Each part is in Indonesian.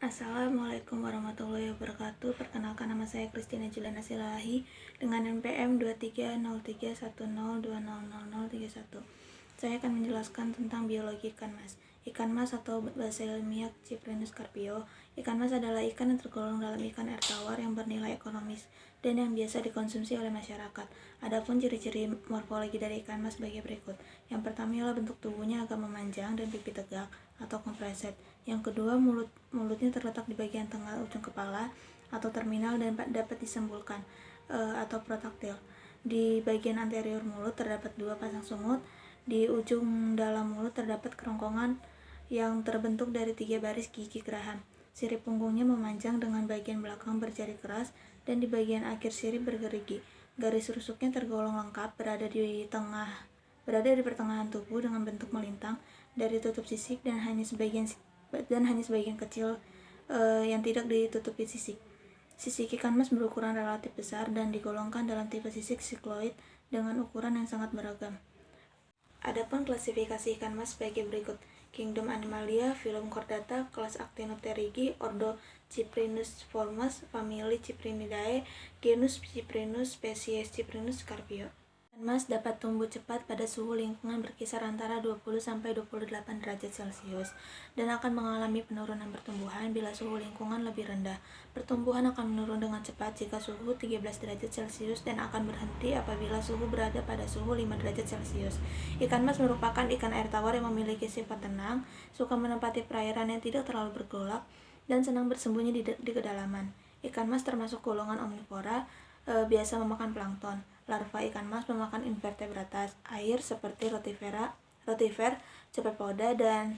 Assalamualaikum warahmatullahi wabarakatuh. Perkenalkan, nama saya Christina Juliana Silalahi dengan NPM 230310200031. Saya akan menjelaskan tentang biologi ikan mas. Ikan mas atau bahasa ilmiah Cyprinus carpio. Ikan mas adalah ikan yang tergolong dalam ikan air tawar yang bernilai ekonomis dan yang biasa dikonsumsi oleh masyarakat. Adapun ciri-ciri morfologi dari ikan mas sebagai berikut. Yang pertama ialah bentuk tubuhnya agak memanjang dan pipi tegak atau kompreset. Yang kedua, mulutnya terletak di bagian tengah ujung kepala atau terminal dan dapat disembulkan atau protaktil. Di bagian anterior mulut terdapat dua pasang sungut. Di ujung dalam mulut terdapat kerongkongan yang terbentuk dari 3 baris gigi geraham. Sirip punggungnya memanjang dengan bagian belakang berjari keras dan di bagian akhir sirip bergerigi. Garis rusuknya tergolong lengkap, berada di pertengahan tubuh dengan bentuk melintang dari tutup sisik dan hanya sebagian kecil yang tidak ditutupi sisik. Sisik ikan mas berukuran relatif besar dan digolongkan dalam tipe sisik sikloid dengan ukuran yang sangat beragam. Adapun klasifikasi ikan mas sebagai berikut: Kingdom Animalia, Phylum Chordata, kelas Actinopterygii, Ordo Cyprinusformes, famili Cyprinidae, genus Cyprinus, spesies Cyprinus carpio. Ikan mas dapat tumbuh cepat pada suhu lingkungan berkisar antara 20-28 derajat Celcius dan akan mengalami penurunan pertumbuhan bila suhu lingkungan lebih rendah. Pertumbuhan akan menurun dengan cepat jika suhu 13 derajat Celcius dan akan berhenti apabila suhu berada pada suhu 5 derajat Celcius. Ikan mas merupakan ikan air tawar yang memiliki sifat tenang, suka menempati perairan yang tidak terlalu bergolak, dan senang bersembunyi di kedalaman. Ikan mas termasuk golongan omnivora, biasa memakan plankton. Larva ikan mas memakan invertebrata air seperti rotifer, cephalopoda, dan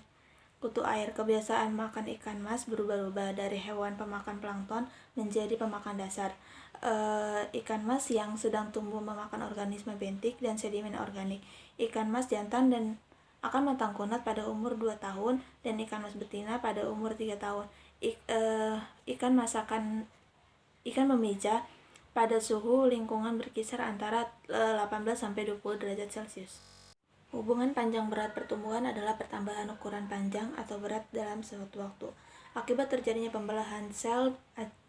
kutu air. Kebiasaan makan ikan mas berubah-ubah dari hewan pemakan plankton menjadi pemakan dasar. Ikan mas yang sedang tumbuh memakan organisme bentik dan sedimen organik. Ikan mas jantan dan akan matang kunat pada umur 2 tahun dan ikan mas betina pada umur 3 tahun. Ikan memijah pada suhu lingkungan berkisar antara 18-20 derajat Celcius. Hubungan panjang berat pertumbuhan adalah pertambahan ukuran panjang atau berat dalam suatu waktu akibat terjadinya pembelahan sel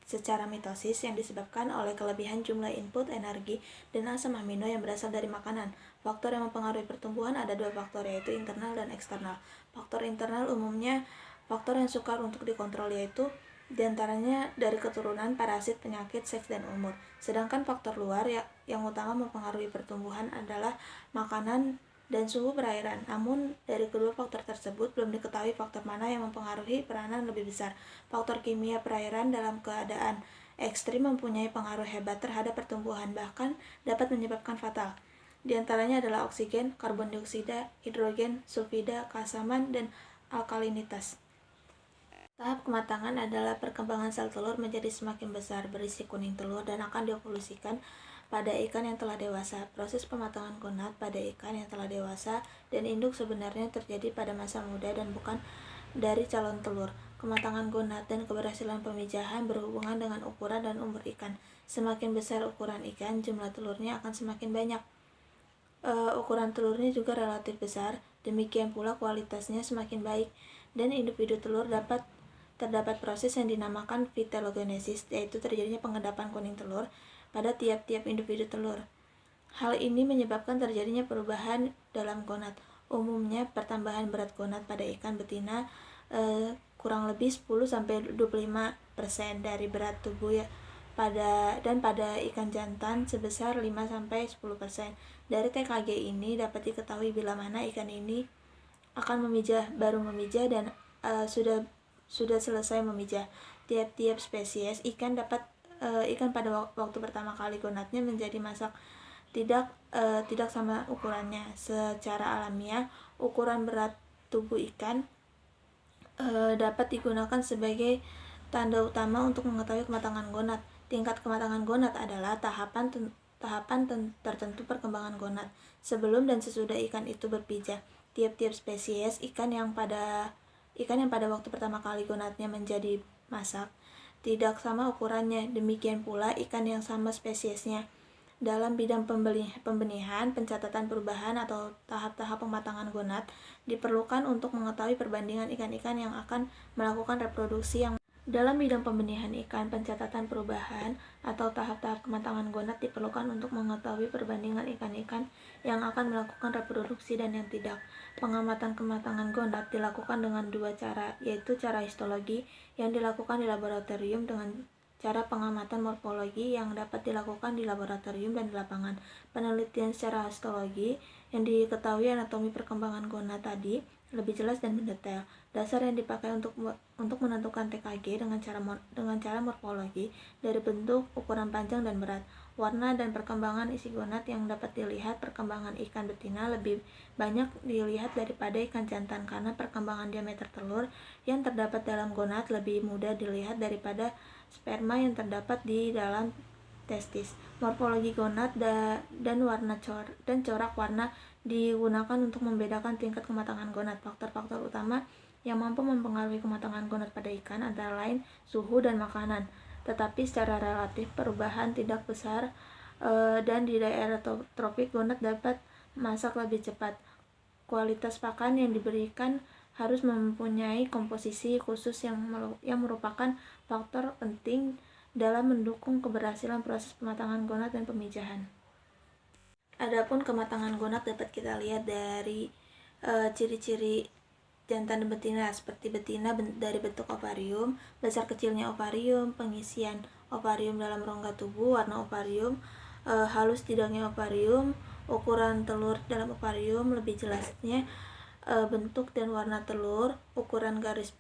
secara mitosis yang disebabkan oleh kelebihan jumlah input energi dan asam amino yang berasal dari makanan. Faktor yang mempengaruhi pertumbuhan ada 2 faktor, yaitu internal dan eksternal. Faktor internal umumnya faktor yang sukar untuk dikontrol, yaitu diantaranya dari keturunan, parasit, penyakit, seks, dan umur. Sedangkan faktor luar yang utama mempengaruhi pertumbuhan adalah makanan dan suhu perairan. Namun dari kedua faktor tersebut belum diketahui faktor mana yang mempengaruhi peranan lebih besar. Faktor kimia perairan dalam keadaan ekstrim mempunyai pengaruh hebat terhadap pertumbuhan, bahkan dapat menyebabkan fatal. Di antaranya adalah oksigen, karbon dioksida, hidrogen, sulfida, keasaman, dan alkalinitas. Tahap kematangan adalah perkembangan sel telur menjadi semakin besar, berisi kuning telur, dan akan diovolusikan pada ikan yang telah dewasa. Proses pematangan gonad pada ikan yang telah dewasa dan induk sebenarnya terjadi pada masa muda dan bukan dari calon telur. Kematangan gonad dan keberhasilan pemijahan berhubungan dengan ukuran dan umur ikan. Semakin besar ukuran ikan, jumlah telurnya akan semakin banyak. Ukuran telurnya juga relatif besar, demikian pula kualitasnya semakin baik, dan individu telur terdapat proses yang dinamakan vitellogenesis, yaitu terjadinya pengendapan kuning telur pada tiap-tiap individu telur. Hal ini menyebabkan terjadinya perubahan dalam gonad. Umumnya pertambahan berat gonad pada ikan betina kurang lebih 10-25% dari berat tubuh pada ikan jantan sebesar 5-10%. Dari TKG ini dapat diketahui bila mana ikan ini akan baru memijah dan sudah selesai memijah. Tiap-tiap spesies ikan pada waktu pertama kali gonadnya menjadi masak tidak sama ukurannya. Secara alamiah, ukuran berat tubuh ikan dapat digunakan sebagai tanda utama untuk mengetahui kematangan gonad. Tingkat kematangan gonad adalah tahapan tertentu perkembangan gonad sebelum dan sesudah ikan itu berpijah. Tiap-tiap spesies ikan yang pada waktu pertama kali gonadnya menjadi masak tidak sama ukurannya. Demikian pula ikan yang sama spesiesnya. Dalam bidang pembenihan, pencatatan perubahan atau tahap-tahap pematangan gonad diperlukan untuk mengetahui perbandingan ikan-ikan yang akan melakukan reproduksi yang Dalam bidang pembenihan ikan, pencatatan perubahan atau tahap-tahap kematangan gonad diperlukan untuk mengetahui perbandingan ikan-ikan yang akan melakukan reproduksi dan yang tidak. Pengamatan kematangan gonad dilakukan dengan dua cara, yaitu cara histologi yang dilakukan di laboratorium dengan cara pengamatan morfologi yang dapat dilakukan di laboratorium dan di lapangan. Penelitian secara histologi yang diketahui anatomi perkembangan gonad tadi lebih jelas dan mendetail. Dasar yang dipakai untuk menentukan TKG dengan cara morfologi dari bentuk, ukuran panjang dan berat, warna dan perkembangan isi gonad yang dapat dilihat. Perkembangan ikan betina lebih banyak dilihat daripada ikan jantan karena perkembangan diameter telur yang terdapat dalam gonad lebih mudah dilihat daripada sperma yang terdapat di dalam testis. Morfologi gonad dan corak warna digunakan untuk membedakan tingkat kematangan gonad. Faktor-faktor utama yang mampu mempengaruhi kematangan gonad pada ikan antara lain suhu dan makanan, tetapi secara relatif perubahan tidak besar dan di daerah tropik gonad dapat masak lebih cepat. Kualitas pakan yang diberikan harus mempunyai komposisi khusus yang merupakan faktor penting dalam mendukung keberhasilan proses pematangan gonad dan pemijahan. Adapun kematangan gonad dapat kita lihat dari ciri-ciri jantan dan betina, seperti betina dari bentuk ovarium, besar kecilnya ovarium, pengisian ovarium dalam rongga tubuh, warna ovarium, halus tidaknya ovarium, ukuran telur dalam ovarium, lebih jelasnya bentuk dan warna telur, ukuran garis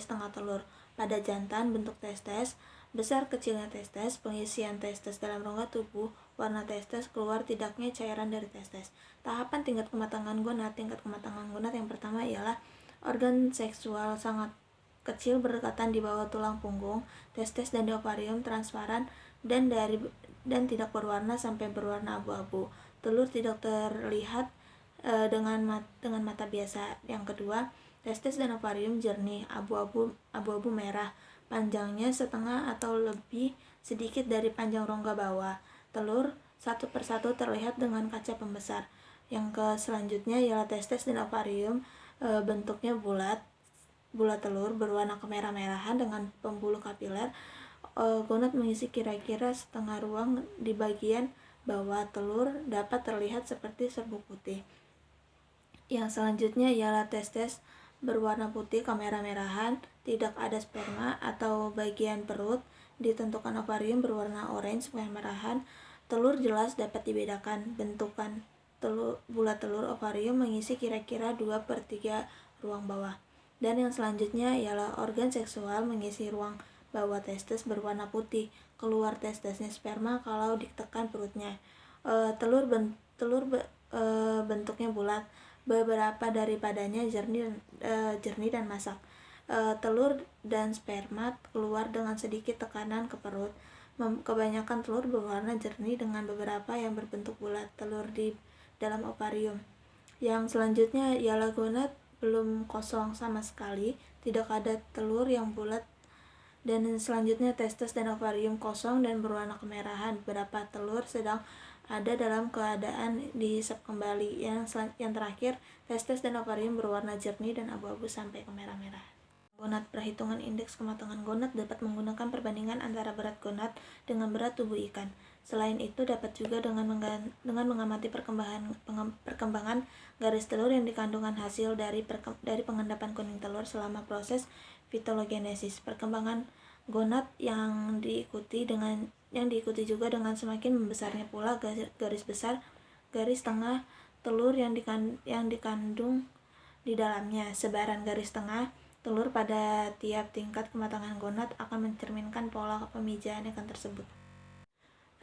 tengah telur. Pada jantan, bentuk testes, besar kecilnya testes, pengisian testes dalam rongga tubuh, warna testes, keluar tidaknya cairan dari testes. Tahapan tingkat kematangan gonad. Tingkat kematangan gonad yang pertama ialah organ seksual sangat kecil berdekatan di bawah tulang punggung, testes dan ovarium transparan dan tidak berwarna sampai berwarna abu-abu. Telur tidak terlihat dengan mata biasa. Yang kedua, testes dan ovarium jernih, abu-abu merah, panjangnya setengah atau lebih sedikit dari panjang rongga bawah. Telur satu persatu terlihat dengan kaca pembesar. Yang selanjutnya ialah testes dan ovarium, bentuknya bulat telur berwarna kemerah-merahan dengan pembuluh kapiler. Gonad mengisi kira-kira setengah ruang di bagian bawah. Telur dapat terlihat seperti serbuk putih. Yang selanjutnya ialah testes berwarna putih kemerah-merahan, tidak ada sperma atau bagian perut. Ditentukan ovarium berwarna orange kemerah-merahan. Telur jelas dapat dibedakan. Bentukan bulat telur ovarium mengisi kira-kira 2/3 ruang bawah. Dan yang selanjutnya ialah organ seksual mengisi ruang bawah. Testes berwarna putih, keluar testesnya sperma kalau ditekan perutnya. Telur bentuknya bulat, beberapa daripadanya jernih dan masak. Telur dan sperma keluar dengan sedikit tekanan ke perut. Kebanyakan telur berwarna jernih dengan beberapa yang berbentuk bulat telur di dalam ovarium. Yang selanjutnya ialah gonad belum kosong sama sekali, tidak ada telur yang bulat. Dan selanjutnya testes dan ovarium kosong dan berwarna kemerahan. Beberapa telur sedang ada dalam keadaan dihisap kembali. Yang terakhir, testes dan ovarium berwarna jernih dan abu-abu sampai kemerah-merahan. Gonad. Perhitungan indeks kematangan gonad dapat menggunakan perbandingan antara berat gonad dengan berat tubuh ikan. Selain itu, dapat juga dengan mengamati perkembangan garis telur yang dikandungan hasil dari pengendapan kuning telur selama proses fitologenesis. Perkembangan gonad yang diikuti juga dengan semakin membesarnya pula garis tengah telur yang dikandung di dalamnya. Sebaran garis tengah telur pada tiap tingkat kematangan gonad akan mencerminkan pola pemijahan ikan tersebut.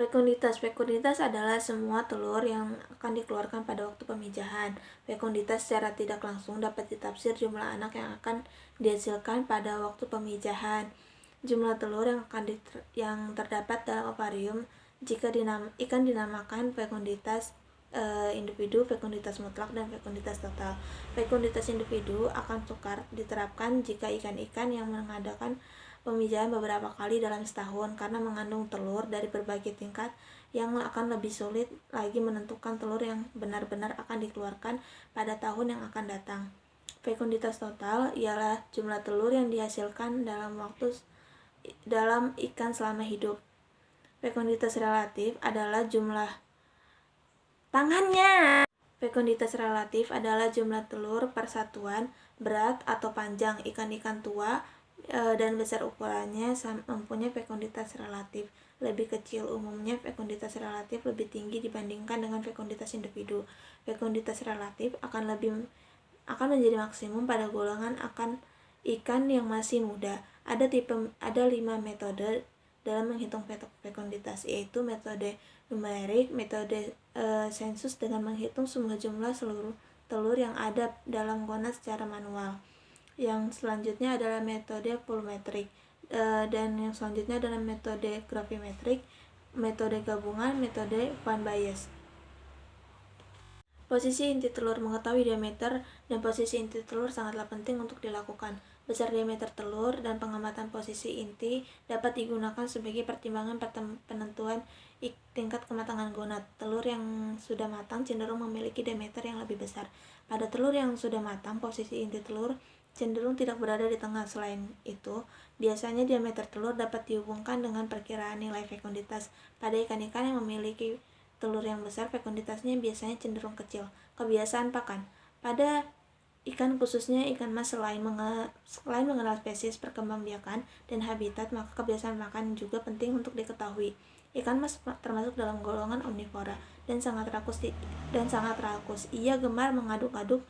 Fekunditas adalah semua telur yang akan dikeluarkan pada waktu pemijahan. Fekunditas secara tidak langsung dapat ditafsir jumlah anak yang akan dihasilkan pada waktu pemijahan. Jumlah telur yang terdapat dalam ovarium jika ikan dinamakan fekunditas individu, fekunditas mutlak, dan fekunditas total. Fekunditas individu akan sukar diterapkan jika ikan-ikan yang mengadakan pemijahan beberapa kali dalam setahun karena mengandung telur dari berbagai tingkat yang akan lebih sulit lagi menentukan telur yang benar-benar akan dikeluarkan pada tahun yang akan datang. Fekunditas total ialah jumlah telur yang dihasilkan dalam ikan selama hidup. Fekunditas relatif adalah jumlah Fekunditas relatif adalah jumlah telur per satuan berat atau panjang. Ikan-ikan tua dan besar ukurannya mempunyai fekunditas relatif lebih kecil. Umumnya fekunditas relatif lebih tinggi dibandingkan dengan fekunditas individu. Fekunditas relatif akan menjadi maksimum pada golongan ikan yang masih muda. Ada 5 metode dalam menghitung fekunditas, yaitu metode numerik, metode sensus dengan menghitung semua jumlah seluruh telur yang ada dalam gona secara manual. Yang selanjutnya adalah metode volumetrik, dan yang selanjutnya adalah metode gravimetrik, metode gabungan, metode Van Bayes. Posisi inti telur. Mengetahui diameter dan posisi inti telur sangatlah penting untuk dilakukan. Besar diameter telur dan pengamatan posisi inti dapat digunakan sebagai pertimbangan penentuan tingkat kematangan gonad. Telur yang sudah matang cenderung memiliki diameter yang lebih besar. Pada telur yang sudah matang, posisi inti telur cenderung tidak berada di tengah. Selain itu, biasanya diameter telur dapat dihubungkan dengan perkiraan nilai fekunditas. Pada ikan-ikan yang memiliki telur yang besar, fekunditasnya biasanya cenderung kecil. Kebiasaan pakan. Pada ikan, khususnya ikan mas, selain mengenal spesies, perkembangbiakan, dan habitat, maka kebiasaan makan juga penting untuk diketahui. Ikan mas termasuk dalam golongan omnivora dan sangat rakus. Ia gemar mengaduk-aduk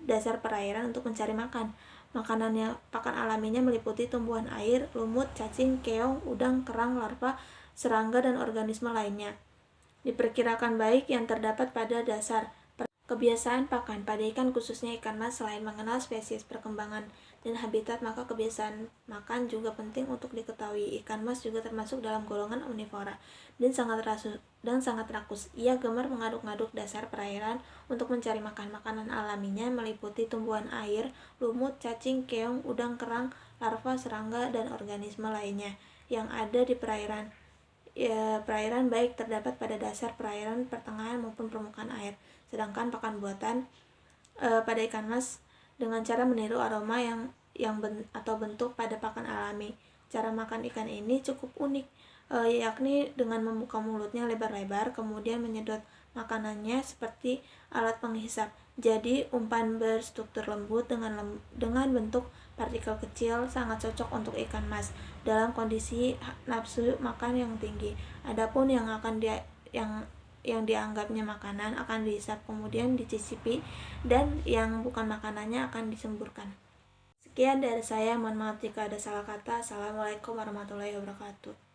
dasar perairan untuk mencari makan. Pakan alaminya meliputi tumbuhan air, lumut, cacing, keong, udang, kerang, larva, serangga, dan organisme lainnya. Diperkirakan baik yang terdapat pada dasar. Kebiasaan pakan. Pada ikan, khususnya ikan mas, selain mengenal spesies, perkembangan, dan habitat, maka kebiasaan makan juga penting untuk diketahui. Ikan mas juga termasuk dalam golongan omnivora dan sangat rakus. Ia gemar mengaduk-aduk dasar perairan untuk mencari makan. Makanan alaminya meliputi tumbuhan air, lumut, cacing, keong, udang, kerang, larva, serangga, dan organisme lainnya yang ada di perairan. Perairan baik terdapat pada dasar perairan, pertengahan, maupun permukaan air. Sedangkan pakan buatan pada ikan mas dengan cara meniru aroma atau bentuk pada pakan alami. Cara makan ikan ini cukup unik, yakni dengan membuka mulutnya lebar-lebar, kemudian menyedot makanannya seperti alat penghisap. Jadi umpan berstruktur lembut dengan bentuk partikel kecil sangat cocok untuk ikan mas dalam kondisi nafsu makan yang tinggi. Adapun yang dianggapnya makanan akan dihisap kemudian dicicipi, dan yang bukan makanannya akan disemburkan. Sekian dari saya, mohon maaf jika ada salah kata. Assalamualaikum warahmatullahi wabarakatuh.